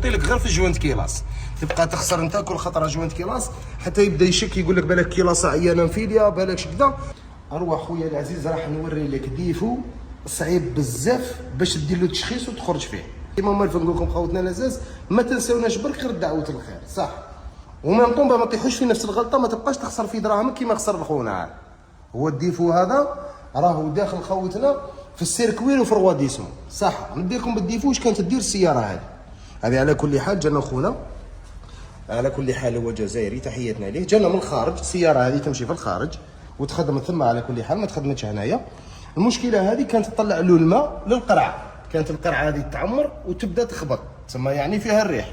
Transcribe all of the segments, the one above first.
يحط لك غير في جوانت كيلاس، تبقى تخسر انت كل خطره جوانت كيلاس حتى يبدا يشك يقول لك بالك كيلاس عيانه انفيليا بالك كذا. اروح خويا العزيز راح نوري لك ديفو صعيب بزاف باش دير له تشخيص وتخرج فيه. كيما ما نقول لكم خوتنا العزاز ما تنساوناش برك غير دعوه الخير صح، وميم طون ما تطيحوش في نفس الغلطه، ما تبقاش تخسر في دراهمك كيما خسر خونا. هو الديفو هذا راهو داخل خوتنا في السيركوير وفي الرواديسمون صح. ندير لكم بالديفو واش كانت تدير السياره هذه. على كل حال جانا خونا، على كل حال هو جزائري تحياتنا ليه، جانا من الخارج. السياره هذه تمشي في الخارج وتخدم ثم، على كل حال ما تخدمتش هنايا. المشكله هذه كانت تطلع له الماء للقرعه، كانت القرعه هذه تعمر وتبدا تخبط تسمى يعني فيها الريح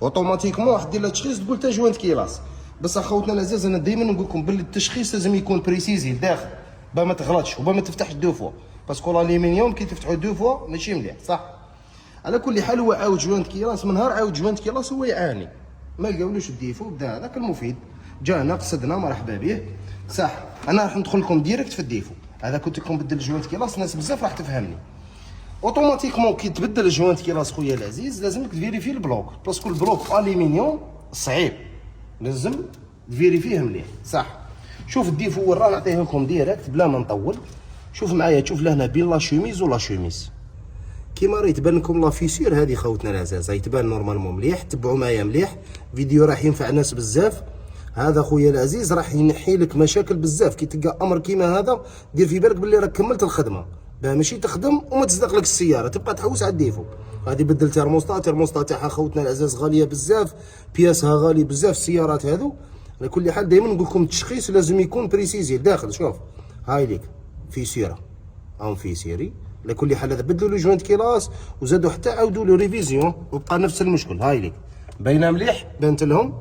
اوتوماتيكمون راح دير لها تشخيص تقول تا جوانت كيلاس. بس اخوتنا العزاز انا دائما نقول لكم باللي التشخيص لازم يكون بريسيزي لداخل با ما تغلطش وبا ما تفتحش دو فوا، باسكو الالومنيوم كي تفتحوا دو فوا ماشي مليح صح. على كل حال هو عاود جوانت كيلاس، من نهار عاود جوانت كيلاس هو يعاني ما لقاولوش الديفو، بدا هذاك المفيد جانا قصدنا مرحبا به صح. انا راح ندخل لكم ديريكت في الديفو هذا، كنت لكم بدل جوانت كيلاس الناس بزاف راح تفهمني. اوتوماتيكمون كي تبدل جوانت كيلاس خويا العزيز لازمك تفيريفي البلوك، باسكو البلوك الومنيوم صعيب لازم تفيريفيه مليح صح. شوف الديفو وين راه نعطيه لكم ديريكت بلا ما نطول. شوف معايا، تشوف لهنا بين لا شوميز ولا شوميز كيما راه تبان لكم لا فيسير هذه خوتنا العزاز، راهي تبان نورمالمون مليح. تبعوا معايا مليح، فيديو راح ينفع ناس بزاف. هذا خويا العزيز راح ينحي لك مشاكل بزاف. كي تلقى امر كيما هذا دير في بالك باللي راك كملت الخدمه، باه ماشي تخدم وما تصدق لك السياره تبقى تحوس على الديفو. هذه بدل تيرموستا تاعها خوتنا العزاز غاليه بزاف، بياسها غالي بزاف السيارات هذو. على كل حال دائما نقول لكم التشخيص لازم يكون بريسيزي داخل. شوف هاي ليك فيسيره او فيسيري. على كل حال هذا بدلوا له جوانت كيلاس وزادوا حتى عاودوا له ريفيزيون وبقى نفس المشكل. هاي ليك باينه مليح، بانت لهم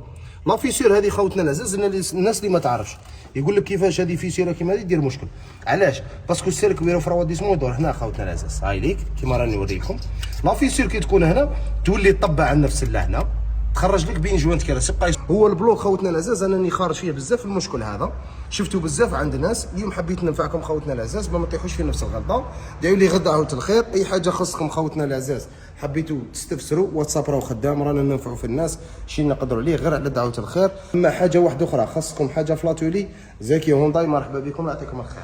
لا فيسير هذه خوتنا العزاز. الناس اللي ما تعرفش يقول لك كيفاش هذه فيسيره كيما هذه دير مشكل. علاش؟ باسكو السيركوير في رواديسمون يدور هنا خوتنا العزاز. هاي ليك كيما راني نوريكم لا فيسير كي تكون هنا تولي تطبع على نفس لهنا تخرج لك بين جوانت كيلاس. يبقى هو البلوك خوتنا العزاز انا راني خارج فيه بزاف المشكل هذا، شفتوا بزاف عند الناس. اليوم حبيت ننفعكم خوتنا العزاز ما تطيحوش في نفس الغلطه. دعوا لي غدا عاود الخير. اي حاجه خصكم خوتنا العزاز حبيتوا تستفسروا واتساب راهو خدام، رانا ننفعوا في الناس شي نقدروا عليه غير على دعوه الخير. اما حاجه واحده اخرى خاصكم حاجه فلاتولي زكي هونداي مرحبا بكم يعطيكم الخير.